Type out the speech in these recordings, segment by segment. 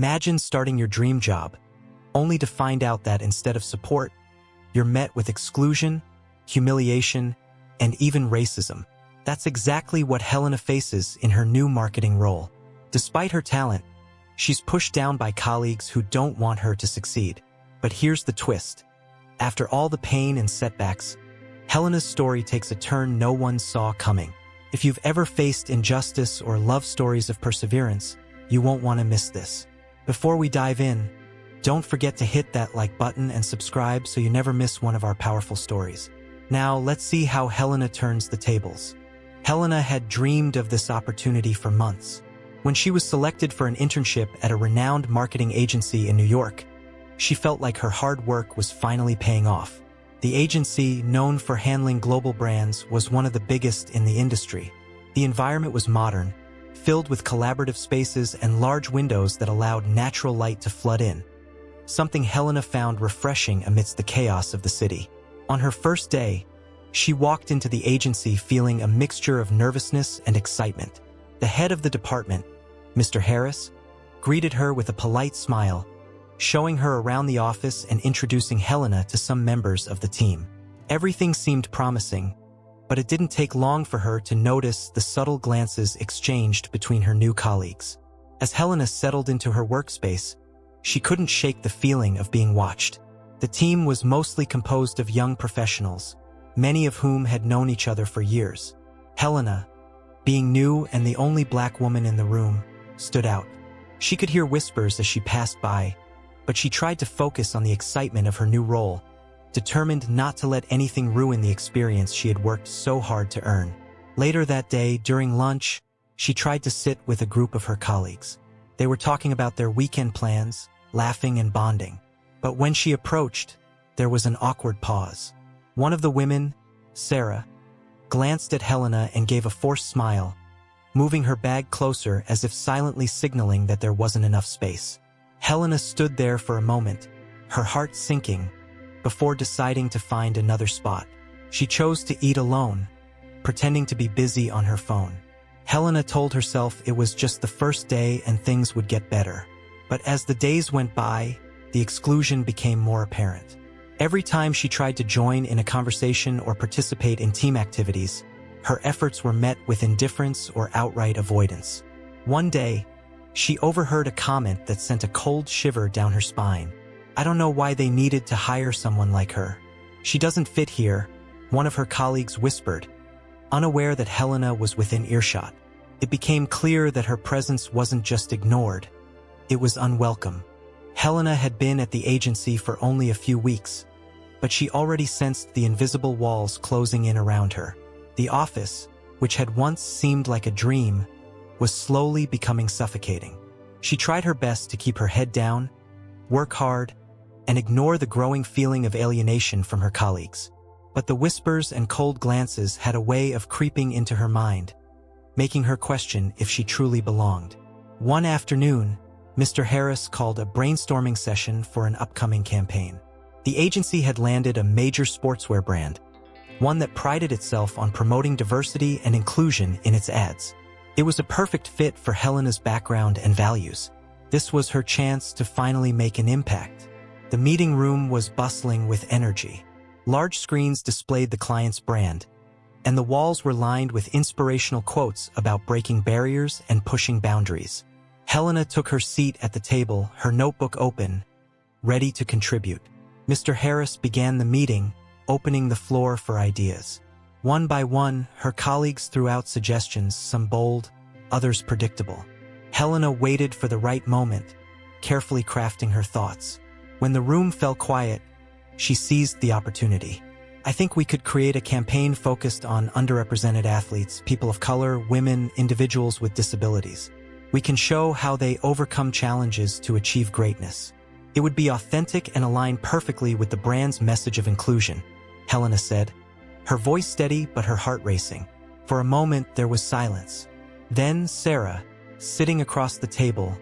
Imagine starting your dream job, only to find out that instead of support, you're met with exclusion, humiliation, and even racism. That's exactly what Helena faces in her new marketing role. Despite her talent, she's pushed down by colleagues who don't want her to succeed. But here's the twist. After all the pain and setbacks, Helena's story takes a turn no one saw coming. If you've ever faced injustice or love stories of perseverance, you won't want to miss this. Before we dive in, don't forget to hit that like button and subscribe so you never miss one of our powerful stories. Now, let's see how Helena turns the tables. Helena had dreamed of this opportunity for months. When she was selected for an internship at a renowned marketing agency in New York, she felt like her hard work was finally paying off. The agency, known for handling global brands, was one of the biggest in the industry. The environment was modern, filled with collaborative spaces and large windows that allowed natural light to flood in, something Helena found refreshing amidst the chaos of the city. On her first day, she walked into the agency feeling a mixture of nervousness and excitement. The head of the department, Mr. Harris, greeted her with a polite smile, showing her around the office and introducing Helena to some members of the team. Everything seemed promising, but it didn't take long for her to notice the subtle glances exchanged between her new colleagues. As Helena settled into her workspace, she couldn't shake the feeling of being watched. The team was mostly composed of young professionals, many of whom had known each other for years. Helena, being new and the only black woman in the room, stood out. She could hear whispers as she passed by, but she tried to focus on the excitement of her new role, determined not to let anything ruin the experience she had worked so hard to earn. Later that day, during lunch, she tried to sit with a group of her colleagues. They were talking about their weekend plans, laughing and bonding. But when she approached, there was an awkward pause. One of the women, Sarah, glanced at Helena and gave a forced smile, moving her bag closer as if silently signaling that there wasn't enough space. Helena stood there for a moment, her heart sinking, before deciding to find another spot. She chose to eat alone, pretending to be busy on her phone. Helena told herself it was just the first day and things would get better. But as the days went by, the exclusion became more apparent. Every time she tried to join in a conversation or participate in team activities, her efforts were met with indifference or outright avoidance. One day, she overheard a comment that sent a cold shiver down her spine. "I don't know why they needed to hire someone like her. She doesn't fit here," one of her colleagues whispered, unaware that Helena was within earshot. It became clear that her presence wasn't just ignored, it was unwelcome. Helena had been at the agency for only a few weeks, but she already sensed the invisible walls closing in around her. The office, which had once seemed like a dream, was slowly becoming suffocating. She tried her best to keep her head down, work hard, and ignore the growing feeling of alienation from her colleagues. But the whispers and cold glances had a way of creeping into her mind, making her question if she truly belonged. One afternoon, Mr. Harris called a brainstorming session for an upcoming campaign. The agency had landed a major sportswear brand, one that prided itself on promoting diversity and inclusion in its ads. It was a perfect fit for Helena's background and values. This was her chance to finally make an impact. The meeting room was bustling with energy. Large screens displayed the client's brand, and the walls were lined with inspirational quotes about breaking barriers and pushing boundaries. Helena took her seat at the table, her notebook open, ready to contribute. Mr. Harris began the meeting, opening the floor for ideas. One by one, her colleagues threw out suggestions, some bold, others predictable. Helena waited for the right moment, carefully crafting her thoughts. When the room fell quiet, she seized the opportunity. "I think we could create a campaign focused on underrepresented athletes, people of color, women, individuals with disabilities. We can show how they overcome challenges to achieve greatness. It would be authentic and align perfectly with the brand's message of inclusion," Helena said, her voice steady but her heart racing. For a moment, there was silence. Then Sarah, sitting across the table,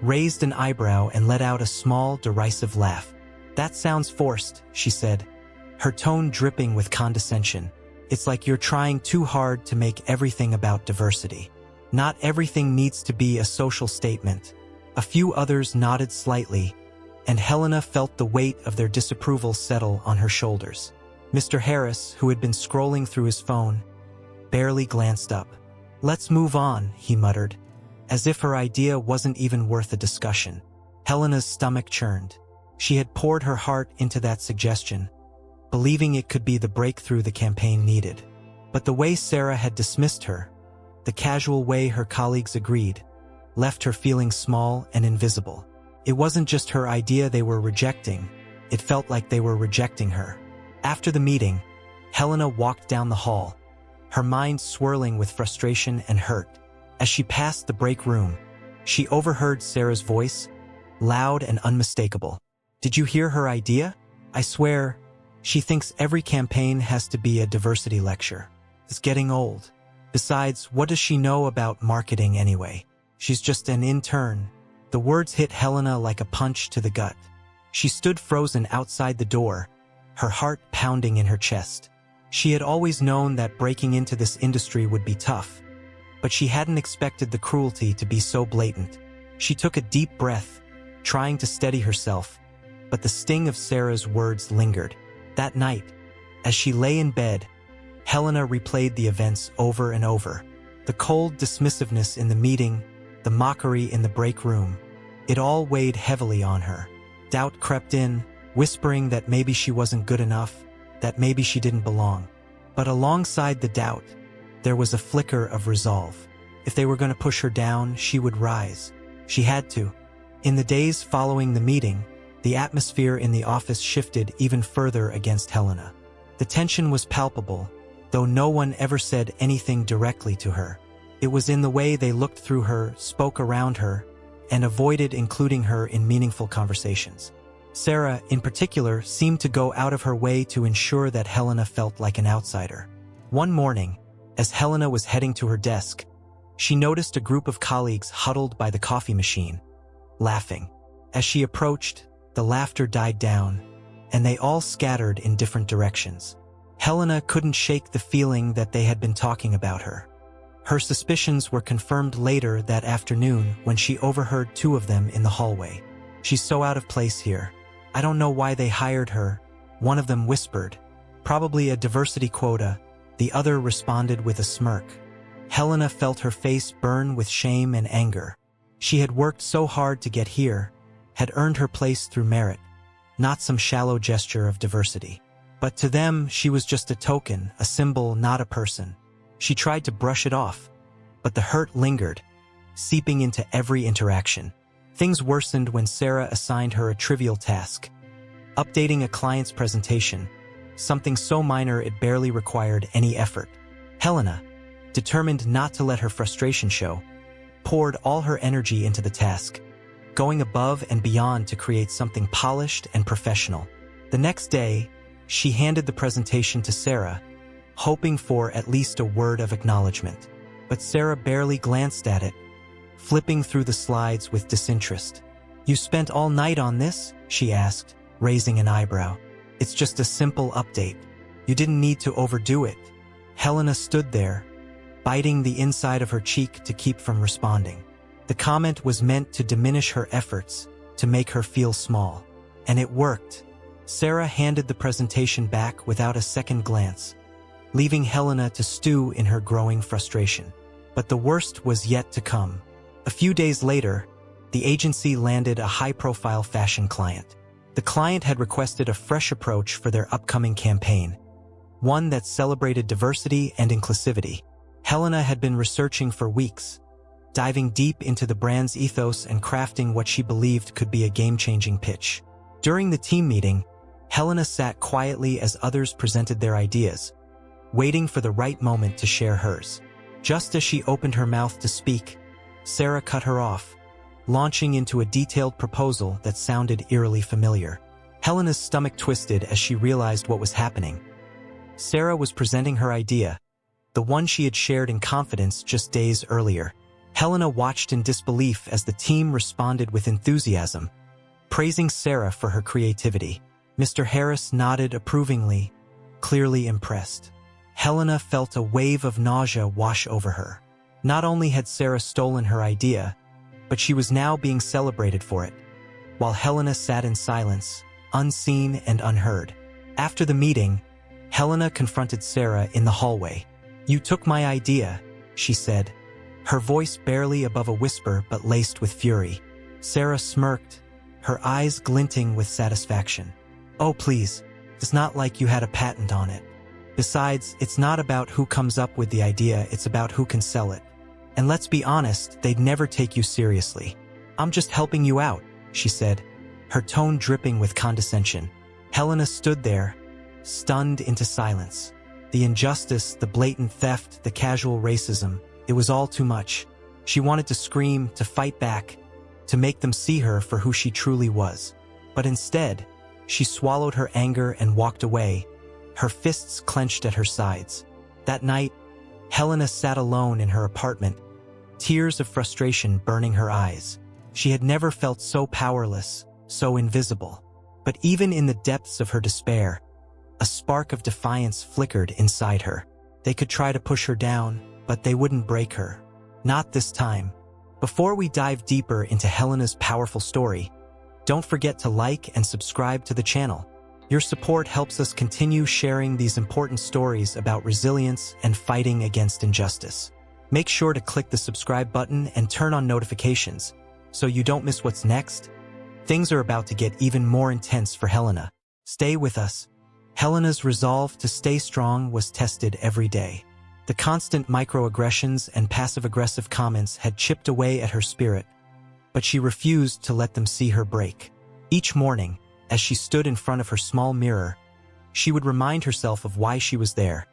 raised an eyebrow and let out a small, derisive laugh. "That sounds forced," she said, her tone dripping with condescension. "It's like you're trying too hard to make everything about diversity. Not everything needs to be a social statement. A few others nodded slightly, and Helena felt the weight of their disapproval settle on her shoulders. Mr. Harris, who had been scrolling through his phone, barely glanced up. "Let's move on," he muttered, as if her idea wasn't even worth a discussion. Helena's stomach churned. She had poured her heart into that suggestion, believing it could be the breakthrough the campaign needed. But the way Sarah had dismissed her, the casual way her colleagues agreed, left her feeling small and invisible. It wasn't just her idea they were rejecting, it felt like they were rejecting her. After the meeting, Helena walked down the hall, her mind swirling with frustration and hurt. As she passed the break room, she overheard Sarah's voice, loud and unmistakable. "Did you hear her idea? I swear, she thinks every campaign has to be a diversity lecture. It's getting old. Besides, what does she know about marketing anyway? She's just an intern." The words hit Helena like a punch to the gut. She stood frozen outside the door, her heart pounding in her chest. She had always known that breaking into this industry would be tough, but she hadn't expected the cruelty to be so blatant. She took a deep breath, trying to steady herself, but the sting of Sarah's words lingered. That night, as she lay in bed, Helena replayed the events over and over. The cold dismissiveness in the meeting, the mockery in the break room, it all weighed heavily on her. Doubt crept in, whispering that maybe she wasn't good enough, that maybe she didn't belong. But alongside the doubt, there was a flicker of resolve. If they were going to push her down, she would rise. She had to. In the days following the meeting, the atmosphere in the office shifted even further against Helena. The tension was palpable, though no one ever said anything directly to her. It was in the way they looked through her, spoke around her, and avoided including her in meaningful conversations. Sarah, in particular, seemed to go out of her way to ensure that Helena felt like an outsider. One morning, as Helena was heading to her desk, she noticed a group of colleagues huddled by the coffee machine, laughing. As she approached, the laughter died down, and they all scattered in different directions. Helena couldn't shake the feeling that they had been talking about her. Her suspicions were confirmed later that afternoon when she overheard two of them in the hallway. "She's so out of place here. I don't know why they hired her," one of them whispered. "Probably a diversity quota," the other responded with a smirk. Helena felt her face burn with shame and anger. She had worked so hard to get here, had earned her place through merit, not some shallow gesture of diversity. But to them, she was just a token, a symbol, not a person. She tried to brush it off, but the hurt lingered, seeping into every interaction. Things worsened when Sarah assigned her a trivial task, updating a client's presentation, something so minor it barely required any effort. Helena, determined not to let her frustration show, poured all her energy into the task, going above and beyond to create something polished and professional. The next day, she handed the presentation to Sarah, hoping for at least a word of acknowledgement. But Sarah barely glanced at it, flipping through the slides with disinterest. "You spent all night on this?" she asked, raising an eyebrow. "It's just a simple update. You didn't need to overdo it." Helena stood there, biting the inside of her cheek to keep from responding. The comment was meant to diminish her efforts, to make her feel small. And it worked. Sarah handed the presentation back without a second glance, leaving Helena to stew in her growing frustration. But the worst was yet to come. A few days later, the agency landed a high-profile fashion client. The client had requested a fresh approach for their upcoming campaign, one that celebrated diversity and inclusivity. Helena had been researching for weeks, diving deep into the brand's ethos and crafting what she believed could be a game-changing pitch. During the team meeting, Helena sat quietly as others presented their ideas, waiting for the right moment to share hers. Just as she opened her mouth to speak, Sarah cut her off, launching into a detailed proposal that sounded eerily familiar. Helena's stomach twisted as she realized what was happening. Sarah was presenting her idea, the one she had shared in confidence just days earlier. Helena watched in disbelief as the team responded with enthusiasm, praising Sarah for her creativity. Mr. Harris nodded approvingly, clearly impressed. Helena felt a wave of nausea wash over her. Not only had Sarah stolen her idea, but she was now being celebrated for it, while Helena sat in silence, unseen and unheard. After the meeting, Helena confronted Sarah in the hallway. "You took my idea," she said, her voice barely above a whisper but laced with fury. Sarah smirked, her eyes glinting with satisfaction. "Oh please, it's not like you had a patent on it. Besides, it's not about who comes up with the idea, it's about who can sell it. And let's be honest, they'd never take you seriously. I'm just helping you out," she said, her tone dripping with condescension. Helena stood there, stunned into silence. The injustice, the blatant theft, the casual racism, it was all too much. She wanted to scream, to fight back, to make them see her for who she truly was. But instead, she swallowed her anger and walked away, her fists clenched at her sides. That night, Helena sat alone in her apartment, tears of frustration burning her eyes. She had never felt so powerless, so invisible. But even in the depths of her despair, a spark of defiance flickered inside her. They could try to push her down, but they wouldn't break her. Not this time. Before we dive deeper into Helena's powerful story, don't forget to like and subscribe to the channel. Your support helps us continue sharing these important stories about resilience and fighting against injustice. Make sure to click the subscribe button and turn on notifications so you don't miss what's next. Things are about to get even more intense for Helena. Stay with us. Helena's resolve to stay strong was tested every day. The constant microaggressions and passive-aggressive comments had chipped away at her spirit, but she refused to let them see her break. Each morning, as she stood in front of her small mirror, she would remind herself of why she was there: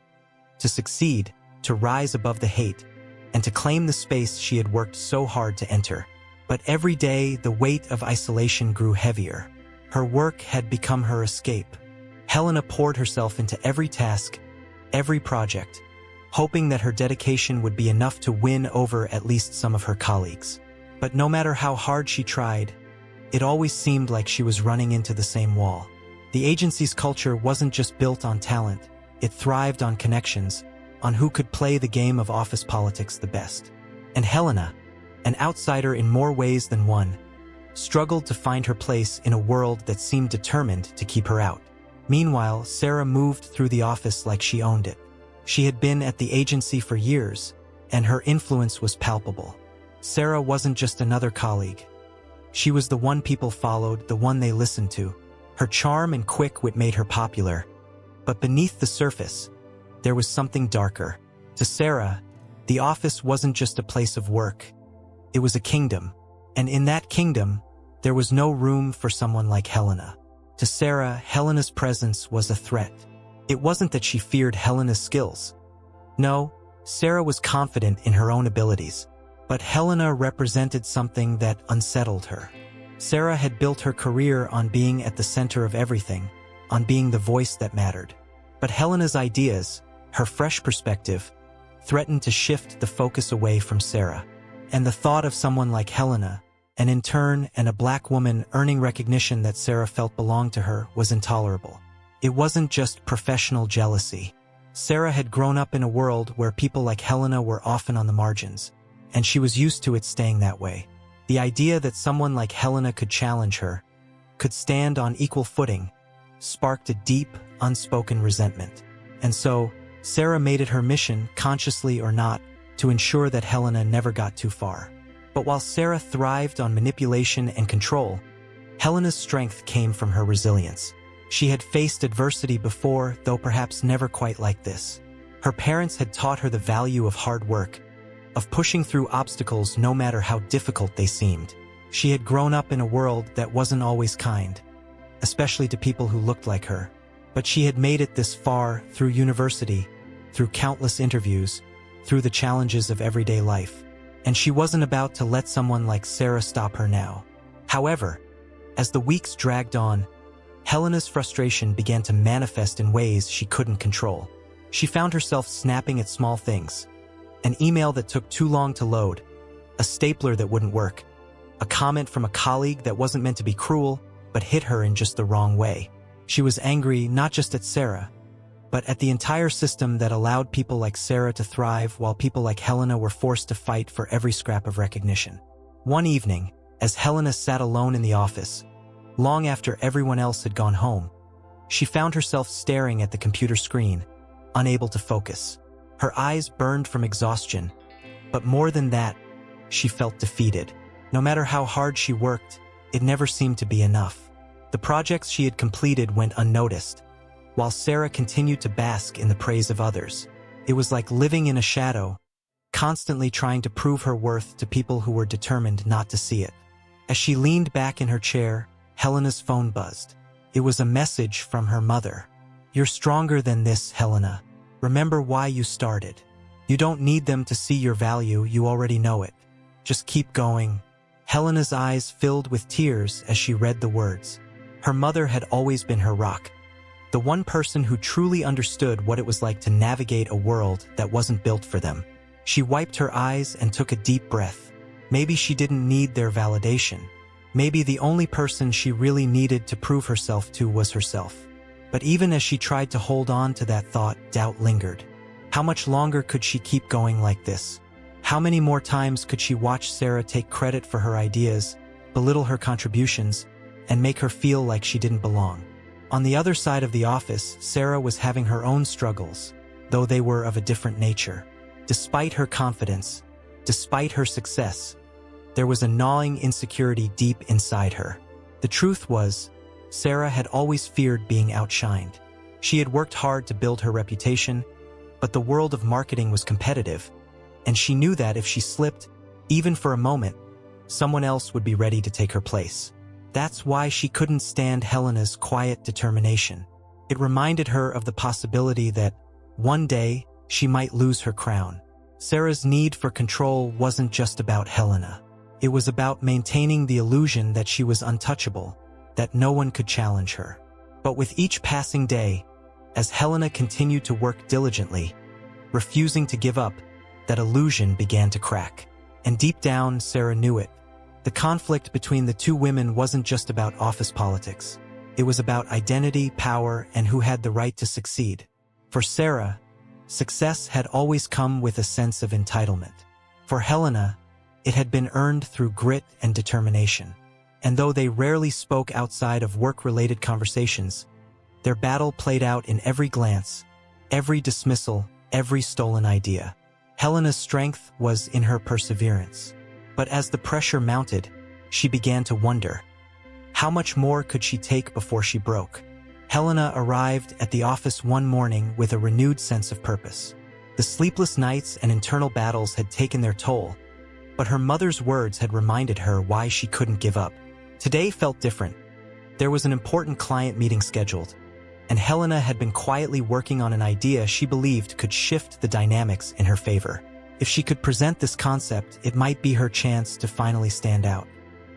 to succeed, to rise above the hate, and to claim the space she had worked so hard to enter. But every day, the weight of isolation grew heavier. Her work had become her escape. Helena poured herself into every task, every project, hoping that her dedication would be enough to win over at least some of her colleagues. But no matter how hard she tried, it always seemed like she was running into the same wall. The agency's culture wasn't just built on talent, it thrived on connections, on who could play the game of office politics the best. And Helena, an outsider in more ways than one, struggled to find her place in a world that seemed determined to keep her out. Meanwhile, Sarah moved through the office like she owned it. She had been at the agency for years, and her influence was palpable. Sarah wasn't just another colleague. She was the one people followed, the one they listened to. Her charm and quick wit made her popular. But beneath the surface, there was something darker. To Sarah, the office wasn't just a place of work. It was a kingdom. And in that kingdom, there was no room for someone like Helena. To Sarah, Helena's presence was a threat. It wasn't that she feared Helena's skills. No, Sarah was confident in her own abilities. But Helena represented something that unsettled her. Sarah had built her career on being at the center of everything, on being the voice that mattered. But Helena's ideas, her fresh perspective, threatened to shift the focus away from Sarah. And the thought of someone like Helena, an intern and a black woman earning recognition that Sarah felt belonged to her, was intolerable. It wasn't just professional jealousy. Sarah had grown up in a world where people like Helena were often on the margins, and she was used to it staying that way. The idea that someone like Helena could challenge her, could stand on equal footing, sparked a deep, unspoken resentment. And so, Sarah made it her mission, consciously or not, to ensure that Helena never got too far. But while Sarah thrived on manipulation and control, Helena's strength came from her resilience. She had faced adversity before, though perhaps never quite like this. Her parents had taught her the value of hard work, of pushing through obstacles no matter how difficult they seemed. She had grown up in a world that wasn't always kind, especially to people who looked like her. But she had made it this far through university, through countless interviews, through the challenges of everyday life. And she wasn't about to let someone like Sarah stop her now. However, as the weeks dragged on, Helena's frustration began to manifest in ways she couldn't control. She found herself snapping at small things. An email that took too long to load, a stapler that wouldn't work, a comment from a colleague that wasn't meant to be cruel, but hit her in just the wrong way. She was angry not just at Sarah, but at the entire system that allowed people like Sarah to thrive while people like Helena were forced to fight for every scrap of recognition. One evening, as Helena sat alone in the office, long after everyone else had gone home, she found herself staring at the computer screen, unable to focus. Her eyes burned from exhaustion, but more than that, she felt defeated. No matter how hard she worked, it never seemed to be enough. The projects she had completed went unnoticed, while Sarah continued to bask in the praise of others. It was like living in a shadow, constantly trying to prove her worth to people who were determined not to see it. As she leaned back in her chair, Helena's phone buzzed. It was a message from her mother. "You're stronger than this, Helena. Remember why you started. You don't need them to see your value, you already know it. Just keep going." Helena's eyes filled with tears as she read the words. Her mother had always been her rock, the one person who truly understood what it was like to navigate a world that wasn't built for them. She wiped her eyes and took a deep breath. Maybe she didn't need their validation. Maybe the only person she really needed to prove herself to was herself. But even as she tried to hold on to that thought, doubt lingered. How much longer could she keep going like this? How many more times could she watch Sarah take credit for her ideas, belittle her contributions, and make her feel like she didn't belong? On the other side of the office, Sarah was having her own struggles, though they were of a different nature. Despite her confidence, despite her success, there was a gnawing insecurity deep inside her. The truth was, Sarah had always feared being outshined. She had worked hard to build her reputation, but the world of marketing was competitive, and she knew that if she slipped, even for a moment, someone else would be ready to take her place. That's why she couldn't stand Helena's quiet determination. It reminded her of the possibility that, one day, she might lose her crown. Sarah's need for control wasn't just about Helena. It was about maintaining the illusion that she was untouchable, that no one could challenge her. But with each passing day, as Helena continued to work diligently, refusing to give up, that illusion began to crack. And deep down, Sarah knew it. The conflict between the two women wasn't just about office politics. It was about identity, power, and who had the right to succeed. For Sarah, success had always come with a sense of entitlement. For Helena, it had been earned through grit and determination. And though they rarely spoke outside of work-related conversations, their battle played out in every glance, every dismissal, every stolen idea. Helena's strength was in her perseverance. But as the pressure mounted, she began to wonder, how much more could she take before she broke? Helena arrived at the office one morning with a renewed sense of purpose. The sleepless nights and internal battles had taken their toll, but her mother's words had reminded her why she couldn't give up. Today felt different. There was an important client meeting scheduled, and Helena had been quietly working on an idea she believed could shift the dynamics in her favor. If she could present this concept, it might be her chance to finally stand out.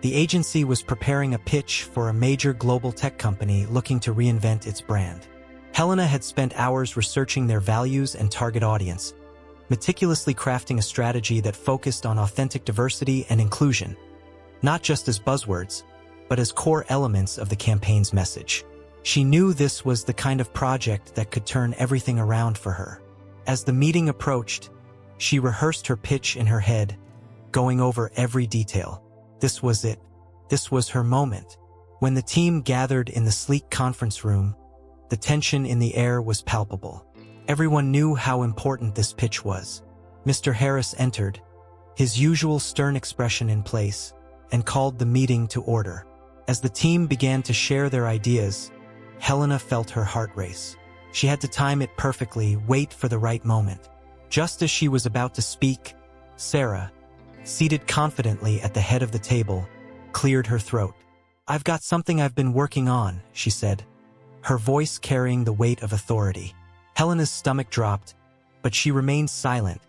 The agency was preparing a pitch for a major global tech company looking to reinvent its brand. Helena had spent hours researching their values and target audience, meticulously crafting a strategy that focused on authentic diversity and inclusion, not just as buzzwords, but as core elements of the campaign's message. She knew this was the kind of project that could turn everything around for her. As the meeting approached, she rehearsed her pitch in her head, going over every detail. This was it. This was her moment. When the team gathered in the sleek conference room, the tension in the air was palpable. Everyone knew how important this pitch was. Mr. Harris entered, his usual stern expression in place, and called the meeting to order. As the team began to share their ideas, Helena felt her heart race. She had to time it perfectly, wait for the right moment. Just as she was about to speak, Sarah, seated confidently at the head of the table, cleared her throat. "I've got something I've been working on," she said, her voice carrying the weight of authority. Helena's stomach dropped, but she remained silent,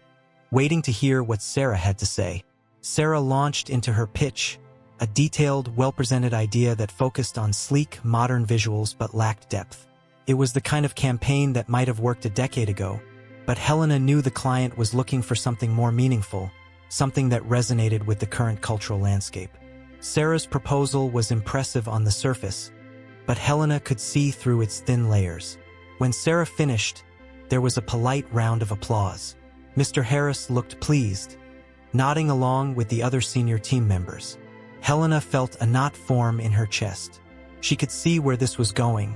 waiting to hear what Sarah had to say. Sarah launched into her pitch, a detailed, well-presented idea that focused on sleek, modern visuals but lacked depth. It was the kind of campaign that might have worked a decade ago, but Helena knew the client was looking for something more meaningful, something that resonated with the current cultural landscape. Sarah's proposal was impressive on the surface, but Helena could see through its thin layers. When Sarah finished, there was a polite round of applause. Mr. Harris looked pleased, nodding along with the other senior team members. Helena felt a knot form in her chest. She could see where this was going,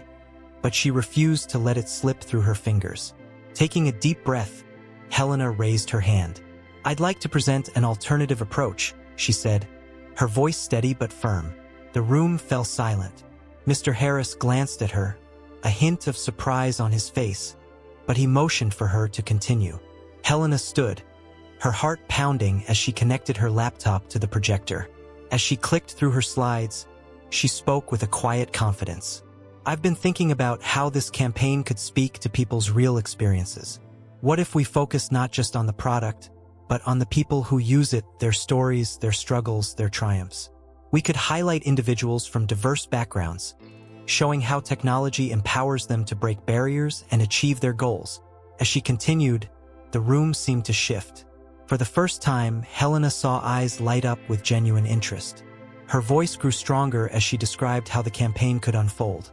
but she refused to let it slip through her fingers. Taking a deep breath, Helena raised her hand. "I'd like to present an alternative approach," she said, her voice steady but firm. The room fell silent. Mr. Harris glanced at her, a hint of surprise on his face, but he motioned for her to continue. Helena stood, her heart pounding as she connected her laptop to the projector. As she clicked through her slides, she spoke with a quiet confidence. "I've been thinking about how this campaign could speak to people's real experiences. What if we focus not just on the product, but on the people who use it, their stories, their struggles, their triumphs? We could highlight individuals from diverse backgrounds, showing how technology empowers them to break barriers and achieve their goals." As she continued, the room seemed to shift. For the first time, Helena saw eyes light up with genuine interest. Her voice grew stronger as she described how the campaign could unfold.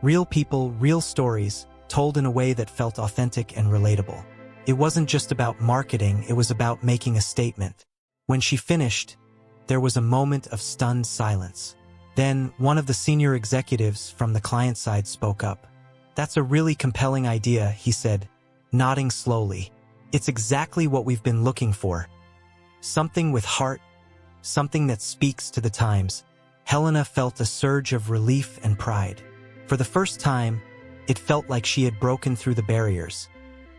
Real people, real stories, told in a way that felt authentic and relatable. It wasn't just about marketing, it was about making a statement. When she finished, there was a moment of stunned silence. Then, one of the senior executives from the client side spoke up. "That's a really compelling idea," he said, nodding slowly. "It's exactly what we've been looking for. Something with heart, something that speaks to the times." Helena felt a surge of relief and pride. For the first time, it felt like she had broken through the barriers,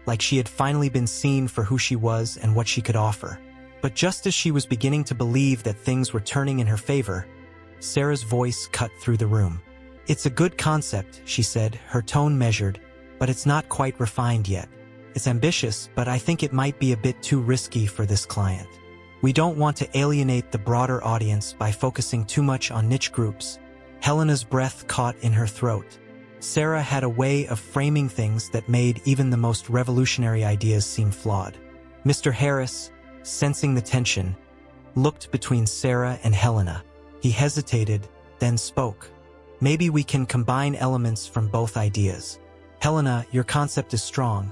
like she had finally been seen for who she was and what she could offer. But just as she was beginning to believe that things were turning in her favor, Sarah's voice cut through the room. "It's a good concept," she said, her tone measured, "but it's not quite refined yet. It's ambitious, but I think it might be a bit too risky for this client. We don't want to alienate the broader audience by focusing too much on niche groups." Helena's breath caught in her throat. Sarah had a way of framing things that made even the most revolutionary ideas seem flawed. Mr. Harris, sensing the tension, looked between Sarah and Helena. He hesitated, then spoke. "Maybe we can combine elements from both ideas. Helena, your concept is strong,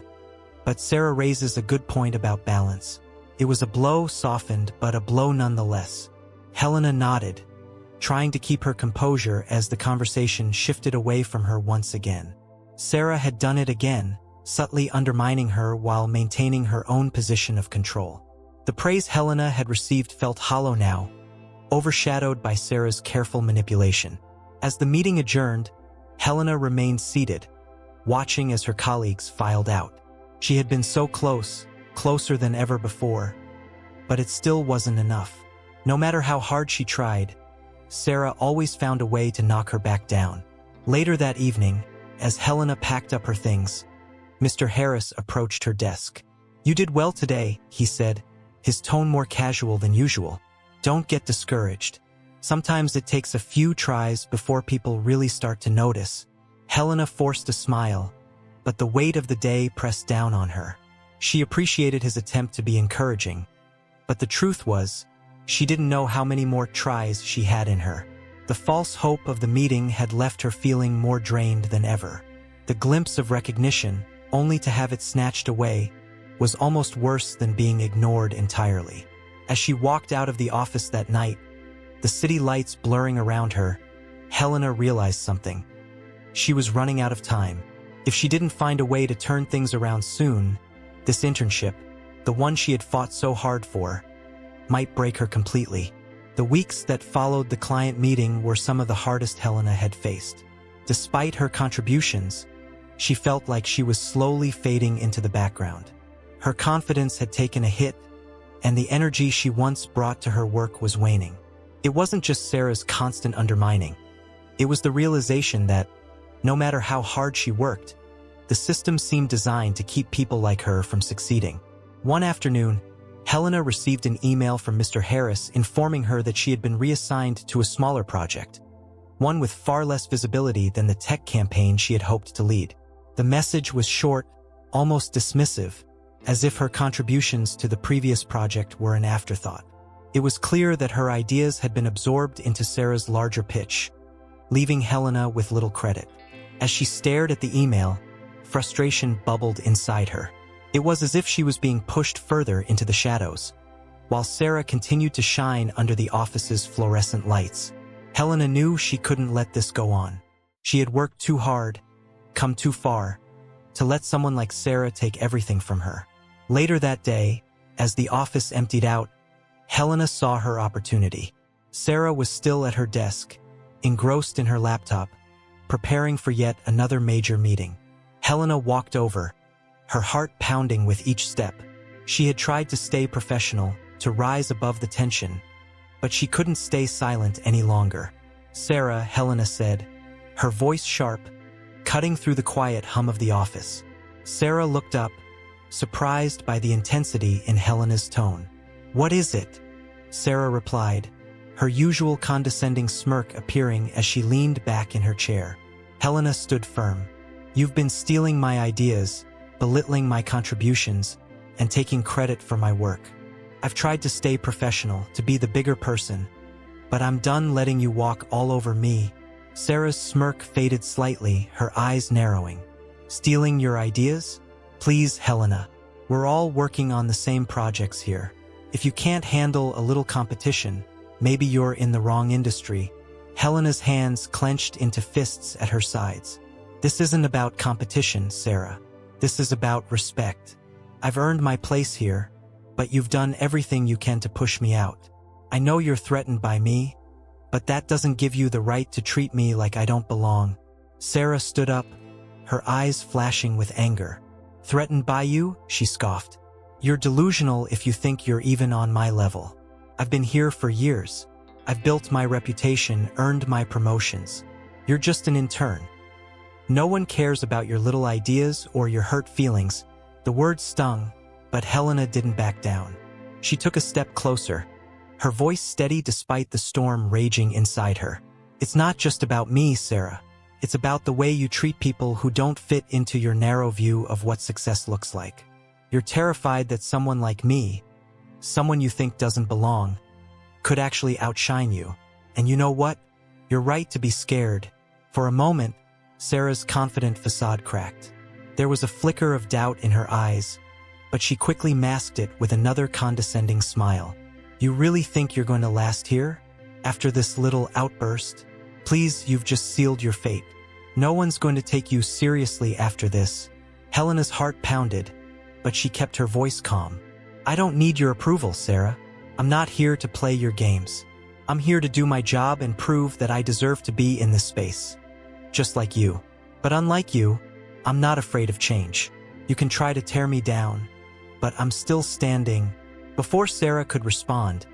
but Sarah raises a good point about balance." It was a blow softened, but a blow nonetheless. Helena nodded, trying to keep her composure as the conversation shifted away from her once again. Sarah had done it again, subtly undermining her while maintaining her own position of control. The praise Helena had received felt hollow now, overshadowed by Sarah's careful manipulation. As the meeting adjourned, Helena remained seated, watching as her colleagues filed out. She had been so close, closer than ever before, but it still wasn't enough. No matter how hard she tried, Sarah always found a way to knock her back down. Later that evening, as Helena packed up her things, Mr. Harris approached her desk. "You did well today," he said, his tone more casual than usual. "Don't get discouraged. Sometimes it takes a few tries before people really start to notice." Helena forced a smile, but the weight of the day pressed down on her. She appreciated his attempt to be encouraging, but the truth was, she didn't know how many more tries she had in her. The false hope of the meeting had left her feeling more drained than ever. The glimpse of recognition, only to have it snatched away, was almost worse than being ignored entirely. As she walked out of the office that night, the city lights blurring around her, Helena realized something. She was running out of time. If she didn't find a way to turn things around soon, this internship, the one she had fought so hard for, might break her completely. The weeks that followed the client meeting were some of the hardest Helena had faced. Despite her contributions, she felt like she was slowly fading into the background. Her confidence had taken a hit, and the energy she once brought to her work was waning. It wasn't just Sarah's constant undermining. It was the realization that, no matter how hard she worked, the system seemed designed to keep people like her from succeeding. One afternoon, Helena received an email from Mr. Harris informing her that she had been reassigned to a smaller project, one with far less visibility than the tech campaign she had hoped to lead. The message was short, almost dismissive, as if her contributions to the previous project were an afterthought. It was clear that her ideas had been absorbed into Sarah's larger pitch, leaving Helena with little credit. As she stared at the email, frustration bubbled inside her. It was as if she was being pushed further into the shadows. while Sarah continued to shine under the office's fluorescent lights. Helena knew she couldn't let this go on. She had worked too hard, come too far, to let someone like Sarah take everything from her. Later that day, as the office emptied out, Helena saw her opportunity. Sarah was still at her desk, engrossed in her laptop, preparing for yet another major meeting. Helena walked over, her heart pounding with each step. She had tried to stay professional, to rise above the tension, but she couldn't stay silent any longer. "Sarah," Helena said, her voice sharp, cutting through the quiet hum of the office. Sarah looked up, surprised by the intensity in Helena's tone. "What is it?" Sarah replied, her usual condescending smirk appearing as she leaned back in her chair. Helena stood firm. "You've been stealing my ideas, belittling my contributions, and taking credit for my work. I've tried to stay professional, to be the bigger person, but I'm done letting you walk all over me." Sarah's smirk faded slightly, her eyes narrowing. "Stealing your ideas? Please, Helena. We're all working on the same projects here. If you can't handle a little competition, maybe you're in the wrong industry." Helena's hands clenched into fists at her sides. "This isn't about competition, Sarah. This is about respect. I've earned my place here, but you've done everything you can to push me out. I know you're threatened by me, but that doesn't give you the right to treat me like I don't belong." Sarah stood up, her eyes flashing with anger. "Threatened by you?" she scoffed. "You're delusional if you think you're even on my level. I've been here for years. I've built my reputation, earned my promotions. You're just an intern. No one cares about your little ideas or your hurt feelings." The words stung, but Helena didn't back down. She took a step closer, her voice steady despite the storm raging inside her. "It's not just about me, Sarah. It's about the way you treat people who don't fit into your narrow view of what success looks like. You're terrified that someone like me, someone you think doesn't belong, could actually outshine you. And you know what? You're right to be scared." For a moment, Sarah's confident facade cracked. There was a flicker of doubt in her eyes, but she quickly masked it with another condescending smile. "You really think you're going to last here? After this little outburst? Please, you've just sealed your fate. No one's going to take you seriously after this." Helena's heart pounded, but she kept her voice calm. "I don't need your approval, Sarah. I'm not here to play your games. I'm here to do my job and prove that I deserve to be in this space. Just like you. But unlike you, I'm not afraid of change. You can try to tear me down, but I'm still standing." Before Sarah could respond,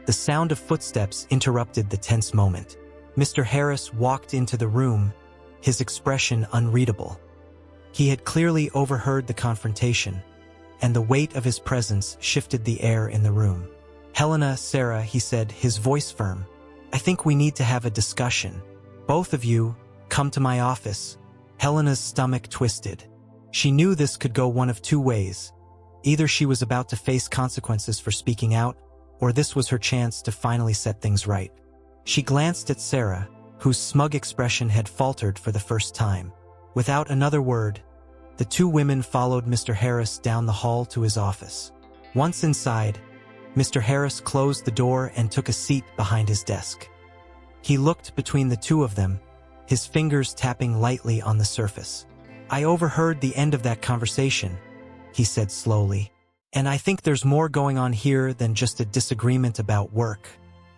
the sound of footsteps interrupted the tense moment. Mr. Harris walked into the room, his expression unreadable. He had clearly overheard the confrontation, and the weight of his presence shifted the air in the room. "Helena, Sarah," he said, his voice firm, "I think we need to have a discussion. Both of you, come to my office." Helena's stomach twisted. She knew this could go one of two ways. Either she was about to face consequences for speaking out, or this was her chance to finally set things right. She glanced at Sarah, whose smug expression had faltered for the first time. Without another word, the two women followed Mr. Harris down the hall to his office. Once inside, Mr. Harris closed the door and took a seat behind his desk. He looked between the two of them, his fingers tapping lightly on the surface. "I overheard the end of that conversation," he said slowly, "and I think there's more going on here than just a disagreement about work."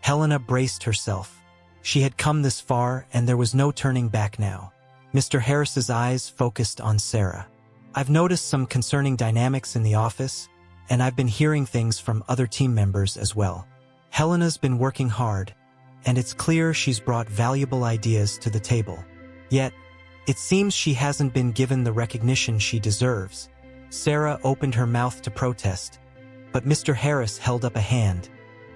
Helena braced herself. She had come this far, and there was no turning back now. Mr. Harris's eyes focused on Sarah. "I've noticed some concerning dynamics in the office, and I've been hearing things from other team members as well. Helena's been working hard, and it's clear she's brought valuable ideas to the table. Yet, it seems she hasn't been given the recognition she deserves." Sarah opened her mouth to protest, but Mr. Harris held up a hand,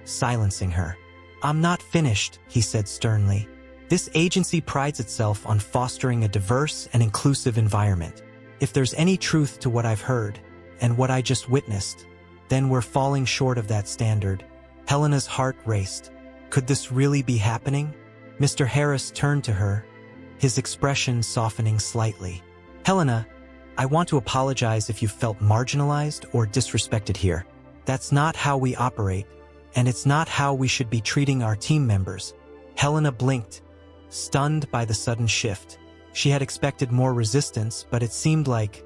silencing her. "I'm not finished," he said sternly. "This agency prides itself on fostering a diverse and inclusive environment. If there's any truth to what I've heard, and what I just witnessed, then we're falling short of that standard." Helena's heart raced. Could this really be happening? Mr. Harris turned to her, his expression softening slightly. "Helena, I want to apologize if you felt marginalized or disrespected here. That's not how we operate, and it's not how we should be treating our team members." Helena blinked, stunned by the sudden shift. She had expected more resistance, but it seemed like,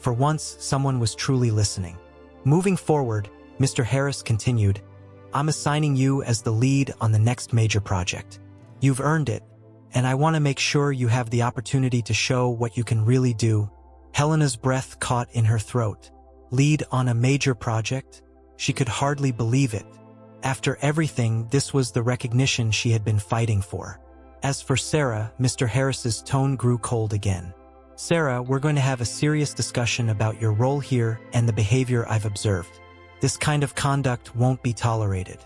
for once, someone was truly listening. Moving forward, Mr. Harris continued, "I'm assigning you as the lead on the next major project. You've earned it, and I want to make sure you have the opportunity to show what you can really do." Helena's breath caught in her throat. Lead on a major project? She could hardly believe it. After everything, this was the recognition she had been fighting for. As for Sarah, Mr. Harris's tone grew cold again. "Sarah, we're going to have a serious discussion about your role here and the behavior I've observed. This kind of conduct won't be tolerated.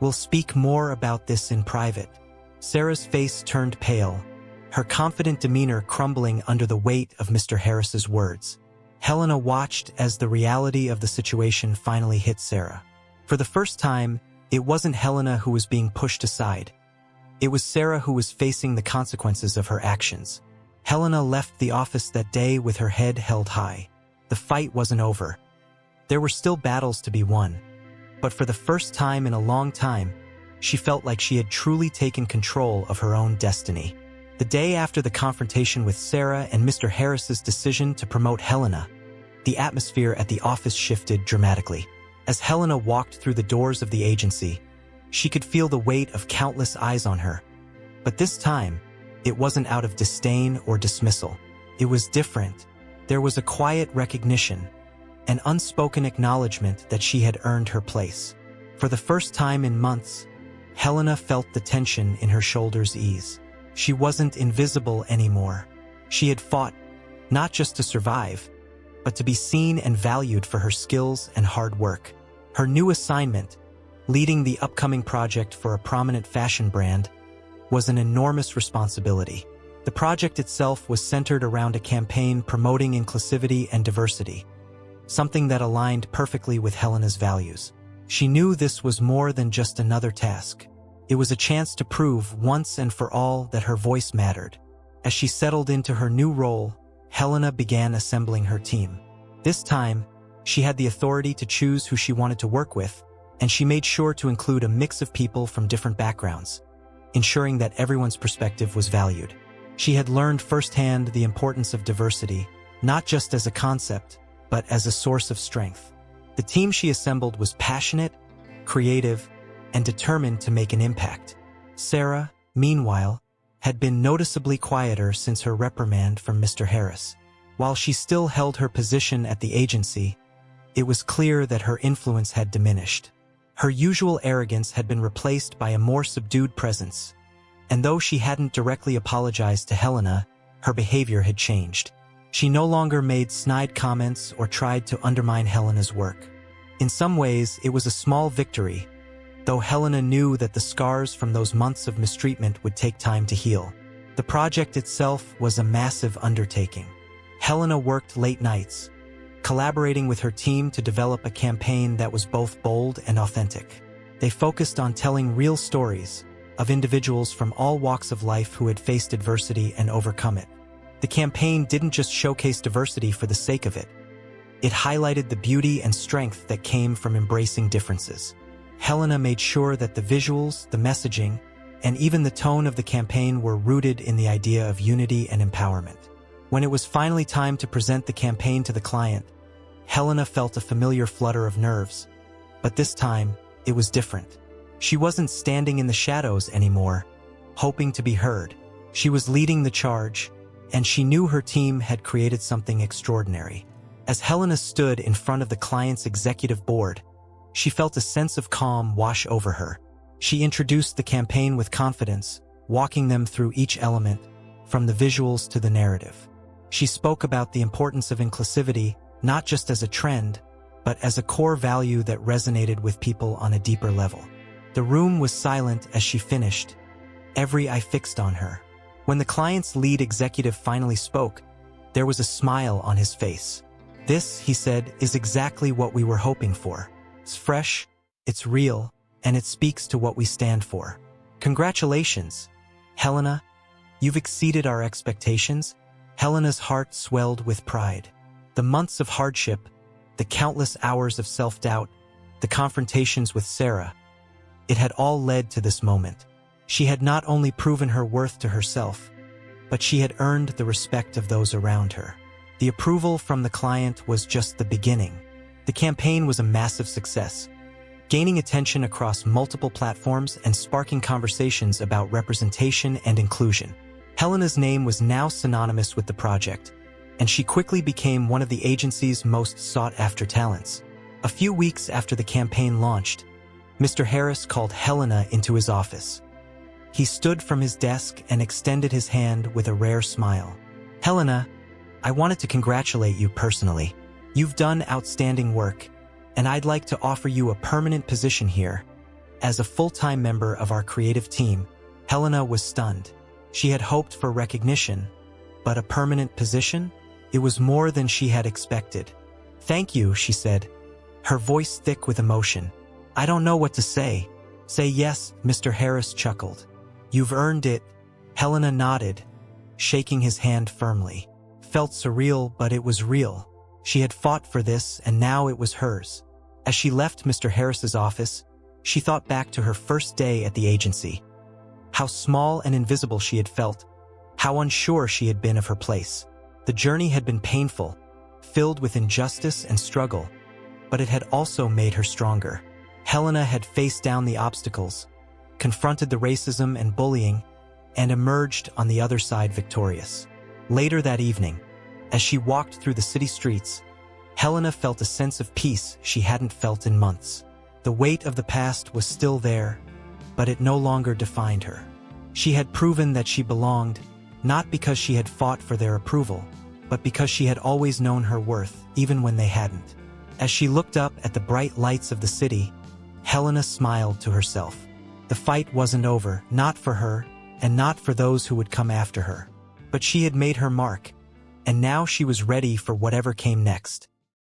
We'll speak more about this in private." Sarah's face turned pale, her confident demeanor crumbling under the weight of Mr. Harris's words. Helena watched as the reality of the situation finally hit Sarah. For the first time, it wasn't Helena who was being pushed aside. It was Sarah who was facing the consequences of her actions. Helena left the office that day with her head held high. The fight wasn't over. There were still battles to be won. But for the first time in a long time, she felt like she had truly taken control of her own destiny. The day after the confrontation with Sarah and Mr. Harris's decision to promote Helena, the atmosphere at the office shifted dramatically. As Helena walked through the doors of the agency, she could feel the weight of countless eyes on her. But this time, it wasn't out of disdain or dismissal. It was different. There was a quiet recognition, an unspoken acknowledgement that she had earned her place. For the first time in months, Helena felt the tension in her shoulders ease. She wasn't invisible anymore. She had fought, not just to survive, but to be seen and valued for her skills and hard work. Her new assignment, leading the upcoming project for a prominent fashion brand, was an enormous responsibility. The project itself was centered around a campaign promoting inclusivity and diversity, something that aligned perfectly with Helena's values. She knew this was more than just another task. It was a chance to prove once and for all that her voice mattered. As she settled into her new role, Helena began assembling her team. This time, she had the authority to choose who she wanted to work with, and she made sure to include a mix of people from different backgrounds, ensuring that everyone's perspective was valued. She had learned firsthand the importance of diversity, not just as a concept, but as a source of strength. The team she assembled was passionate, creative, and determined to make an impact. Sarah, meanwhile, had been noticeably quieter since her reprimand from Mr. Harris. While she still held her position at the agency, it was clear that her influence had diminished. Her usual arrogance had been replaced by a more subdued presence, and though she hadn't directly apologized to Helena, her behavior had changed. She no longer made snide comments or tried to undermine Helena's work. In some ways, it was a small victory, though Helena knew that the scars from those months of mistreatment would take time to heal. The project itself was a massive undertaking. Helena worked late nights, collaborating with her team to develop a campaign that was both bold and authentic. They focused on telling real stories of individuals from all walks of life who had faced adversity and overcome it. The campaign didn't just showcase diversity for the sake of it. It highlighted the beauty and strength that came from embracing differences. Helena made sure that the visuals, the messaging, and even the tone of the campaign were rooted in the idea of unity and empowerment. When it was finally time to present the campaign to the client, Helena felt a familiar flutter of nerves. But this time, it was different. She wasn't standing in the shadows anymore, hoping to be heard. She was leading the charge, and she knew her team had created something extraordinary. As Helena stood in front of the client's executive board, she felt a sense of calm wash over her. She introduced the campaign with confidence, walking them through each element, from the visuals to the narrative. She spoke about the importance of inclusivity, not just as a trend, but as a core value that resonated with people on a deeper level. The room was silent as she finished, every eye fixed on her. When the client's lead executive finally spoke, there was a smile on his face. "This," he said, "is exactly what we were hoping for. It's fresh, it's real, and it speaks to what we stand for. Congratulations, Helena. You've exceeded our expectations." Helena's heart swelled with pride. The months of hardship, the countless hours of self-doubt, the confrontations with Sarah. It had all led to this moment. She had not only proven her worth to herself, but she had earned the respect of those around her. The approval from the client was just the beginning. The campaign was a massive success, gaining attention across multiple platforms and sparking conversations about representation and inclusion. Helena's name was now synonymous with the project, and she quickly became one of the agency's most sought-after talents. A few weeks after the campaign launched, Mr. Harris called Helena into his office. He stood from his desk and extended his hand with a rare smile. "Helena, I wanted to congratulate you personally. You've done outstanding work, and I'd like to offer you a permanent position here." As a full-time member of our creative team, Helena was stunned. She had hoped for recognition, but a permanent position? It was more than she had expected. "Thank you," she said, her voice thick with emotion. "I don't know what to say." "Say yes," Mr. Harris chuckled. "You've earned it." Helena nodded, shaking his hand firmly. Felt surreal, but it was real. She had fought for this, and now it was hers. As she left Mr. Harris's office, she thought back to her first day at the agency. How small and invisible she had felt, how unsure she had been of her place. The journey had been painful, filled with injustice and struggle, but it had also made her stronger. Helena had faced down the obstacles, confronted the racism and bullying, and emerged on the other side victorious. Later that evening, as she walked through the city streets, Helena felt a sense of peace she hadn't felt in months. The weight of the past was still there, but it no longer defined her. She had proven that she belonged, not because she had fought for their approval, but because she had always known her worth, even when they hadn't. As she looked up at the bright lights of the city, Helena smiled to herself. The fight wasn't over, not for her, and not for those who would come after her. But she had made her mark, and now she was ready for whatever came next.